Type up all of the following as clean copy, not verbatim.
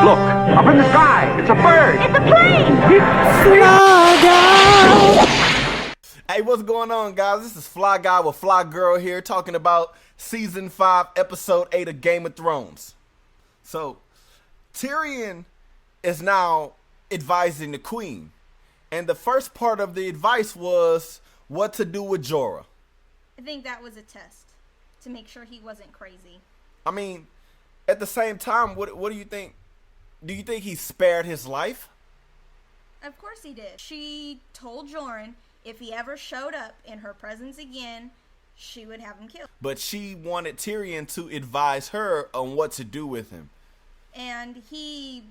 Look, up in the sky. It's a bird. It's a plane. Hey, what's going on, guys? This is Flyguy with Flygirl here, talking about Season 5, Episode 8 of Game of Thrones. So, Tyrion is now advising the Queen. And the first part of the advice was what to do with Jorah. I think that was a test to make sure he wasn't crazy. I mean, at the same time, what do you think? Do you think he spared his life? Of course he did. She told Jorah if he ever showed up in her presence again, she would have him killed. But she wanted Tyrion to advise her on what to do with him. And I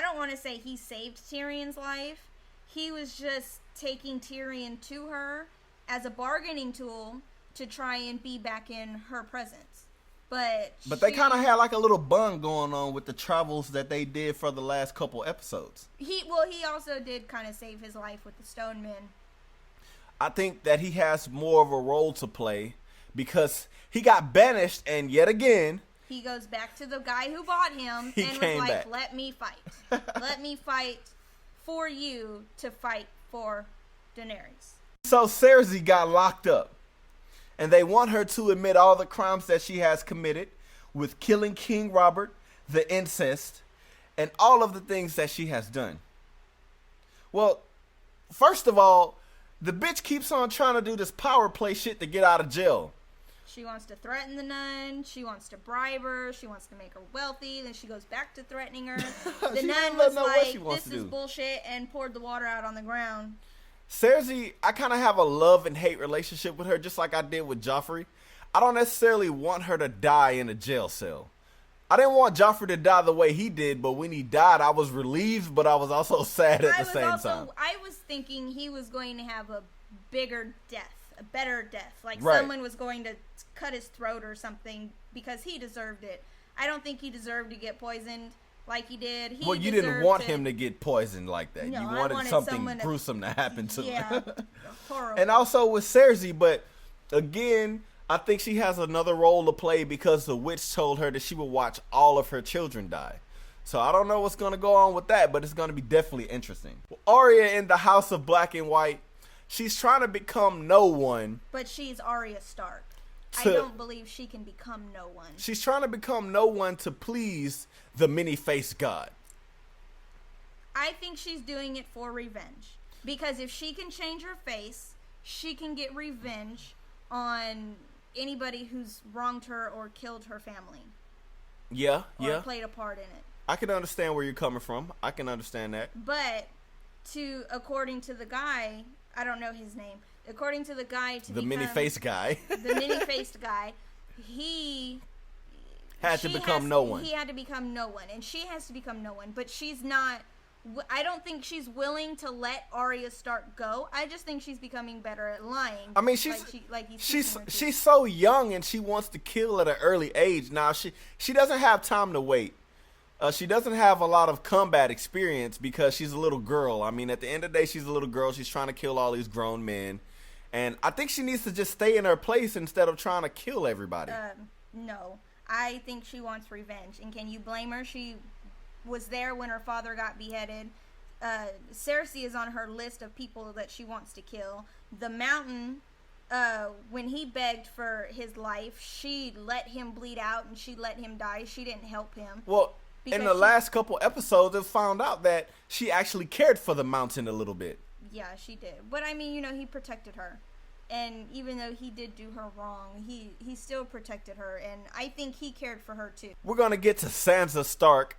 don't want to say he saved Tyrion's life. He was just taking Tyrion to her as a bargaining tool to try and be back in her presence. But they kind of had like a little bun going on with the travels that they did for the last couple episodes. He also did kind of save his life with the Stone Men. I think that he has more of a role to play because he got banished, and yet again he goes back to the guy who bought him and was like, back. "Let me fight. Let me fight for you to fight for Daenerys." So Cersei got locked up, and they want her to admit all the crimes that she has committed with killing King Robert, the incest, and all of the things that she has done. Well, first of all, the bitch keeps on trying to do this power play shit to get out of jail. She wants to threaten the nun. She wants to bribe her. She wants to make her wealthy. Then she goes back to threatening her. The nun was like, "This is bullshit," and poured the water out on the ground. Cersei, I kind of have a love and hate relationship with her, just like I did with Joffrey. I don't necessarily want her to die in a jail cell. I didn't want Joffrey to die the way he did, but when he died, I was relieved, but I was also sad at the same time. I was thinking he was going to have a bigger death, a better death. Like Right. Someone was going to cut his throat or something because he deserved it. I don't think he deserved to get poisoned like he did. Well, you didn't want him to get poisoned like that. No, you I wanted wanted something gruesome to happen to Yeah, him. horrible. And also with Cersei, but again, I think she has another role to play because the witch told her that she would watch all of her children die. So I don't know what's going to go on with that, but it's going to be definitely interesting. Well, Arya in the House of Black and White, she's trying to become no one. But she's Arya Stark. I To- don't believe she can become no one. She's trying to become no one to please the many-faced god. I think she's doing it for revenge. Because if she can change her face, she can get revenge on anybody who's wronged her or killed her family. Yeah. Or played a part in it. I can understand where you're coming from. I can understand that. But according to the guy, I don't know his name. According to the guy, The many-faced guy. The many-faced guy, he had to become no one. He had to become no one, and she has to become no one. But she's not. I don't think she's willing to let Arya Stark go. I just think she's becoming better at lying. I mean, she's so young and she wants to kill at an early age. Now she doesn't have time to wait. She doesn't have a lot of combat experience because she's a little girl. I mean, at the end of the day, she's a little girl. She's trying to kill all these grown men, and I think she needs to just stay in her place instead of trying to kill everybody. No, I think she wants revenge, and can you blame her? She was there when her father got beheaded. Cersei is on her list of people that she wants to kill. The Mountain, when he begged for his life, she let him bleed out and she let him die. She didn't help him. Well, in the last couple episodes, it found out that she actually cared for the Mountain a little bit. Yeah, she did. But I mean, he protected her. And even though he did do her wrong, he still protected her. And I think he cared for her too. We're going to get to Sansa Stark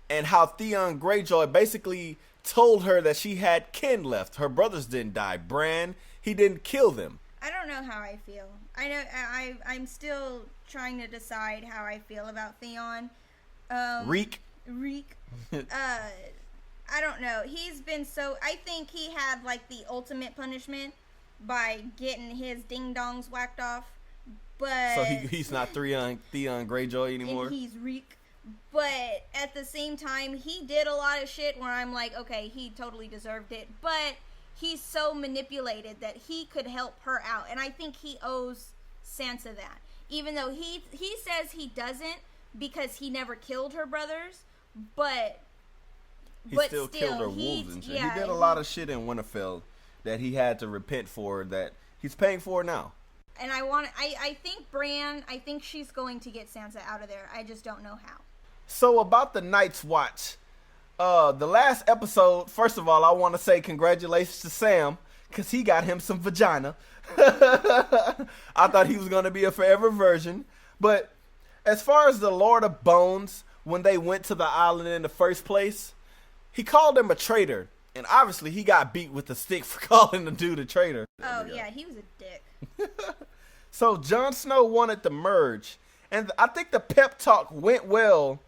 and how Theon Greyjoy basically told her that she had kin left. Her brothers didn't die. Bran, he didn't kill them. I don't know how I feel. I know I'm still trying to decide how I feel about Theon. Reek. I don't know. He's been so. I think he had like the ultimate punishment by getting his ding dongs whacked off. But so he's not Theon Greyjoy anymore. And he's Reek. But at the same time, he did a lot of shit where I'm like, okay, he totally deserved it. But he's so manipulated that he could help her out. And I think he owes Sansa that. Even though he says he doesn't because he never killed her brothers. but He but still killed her wolves and shit. yeah, He did a lot of shit in Winterfell that he had to repent for that he's paying for now. And I think Bran, I think she's going to get Sansa out of there. I just don't know how. So about the Night's Watch, the last episode, first of all, I want to say congratulations to Sam, because he got him some vagina. I thought he was going to be a forever virgin. But as far as the Lord of Bones, when they went to the island in the first place, he called him a traitor. And obviously he got beat with a stick for calling the dude a traitor. Oh, yeah, he was a dick. So Jon Snow wanted to merge. And I think the pep talk went well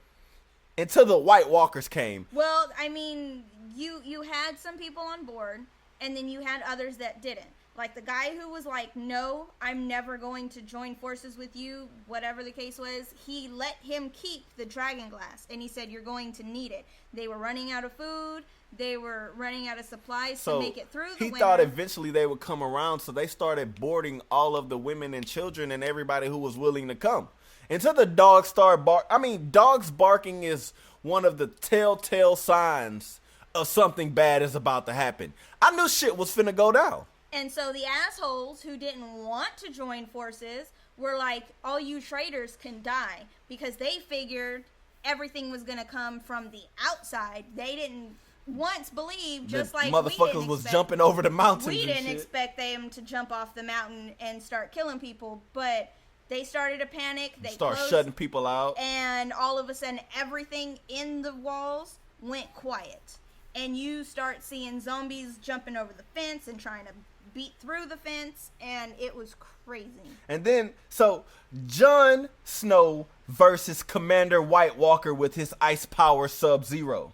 until the White Walkers came. Well, I mean, you had some people on board, and then you had others that didn't. Like the guy who was like, no, I'm never going to join forces with you, whatever the case was, he let him keep the dragon glass, and he said, you're going to need it. They were running out of food. They were running out of supplies to make it through the winter. He thought eventually they would come around, so they started boarding all of the women and children and everybody who was willing to come. Until the dogs started dogs barking is one of the telltale signs of something bad is about to happen. I knew shit was finna go down. And so the assholes who didn't want to join forces were like, all you traitors can die, because they figured everything was gonna come from the outside. They didn't once believe, just like motherfuckers was jumping over the mountains. We didn't expect them to jump off the mountain and start killing people, but they started to panic. They started shutting people out, and all of a sudden, everything in the walls went quiet, and you start seeing zombies jumping over the fence and trying to beat through the fence, and it was crazy. And then, so Jon Snow versus Commander White Walker with his ice power Sub-Zero.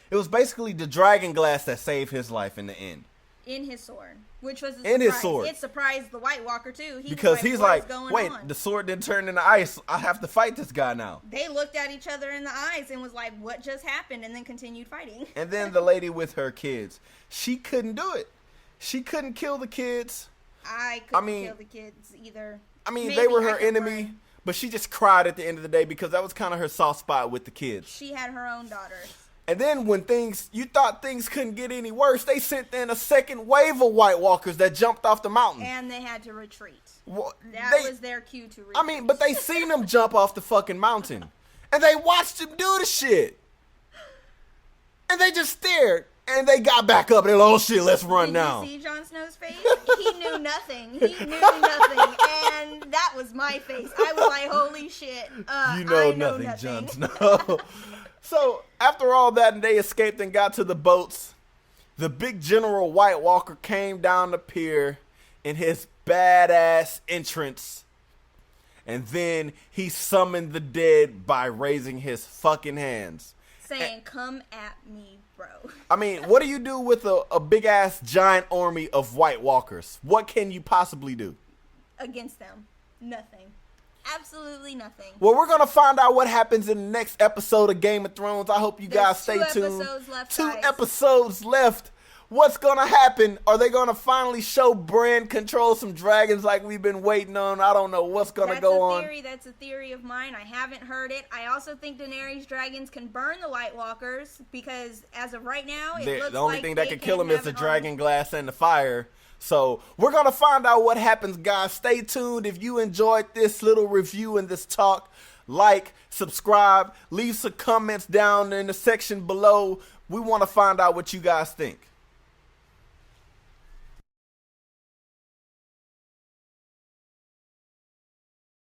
It was basically the dragon glass that saved his life in the end. In his sword, which was a in surprise. His sword. It surprised the White Walker too. Because he's like, wait, the sword didn't turn into ice. I have to fight this guy now. They looked at each other in the eyes and was like, what just happened? And then continued fighting. And then the lady with her kids, she couldn't do it. She couldn't kill the kids. I couldn't kill the kids either. I mean, maybe they were her enemy, but she just cried at the end of the day because that was kind of her soft spot with the kids. She had her own daughters. And then when you thought things couldn't get any worse, they sent in a second wave of White Walkers that jumped off the mountain. And they had to retreat. Well, that was their cue to retreat. I mean, but they seen them jump off the fucking mountain. And they watched him do the shit. And they just stared. And they got back up and they're like, oh shit, let's run now. Did you see Jon Snow's face? He knew nothing. He knew nothing. And that was my face. I was like, holy shit. You know nothing, Jon Snow. So, after all that and they escaped and got to the boats, the big General White Walker came down the pier in his badass entrance. And then he summoned the dead by raising his fucking hands. Saying, come at me, bro. I mean, what do you do with a big-ass giant army of White Walkers? What can you possibly do? Against them? Nothing. Absolutely nothing. Well, we're going to find out what happens in the next episode of Game of Thrones. I hope you guys stay tuned. 2 episodes left, Two guys. episodes left. What's going to happen? Are they going to finally show Bran control some dragons like we've been waiting on? I don't know what's going to go on. That's a theory of mine. I haven't heard it. I also think Daenerys dragons can burn the White Walkers because as of right now, it looks like the only thing that can kill them is the an dragon army. glass and the fire. So we're going to find out what happens, guys. Stay tuned. If you enjoyed this little review and this talk, like, subscribe, leave some comments down in the section below. We want to find out what you guys think.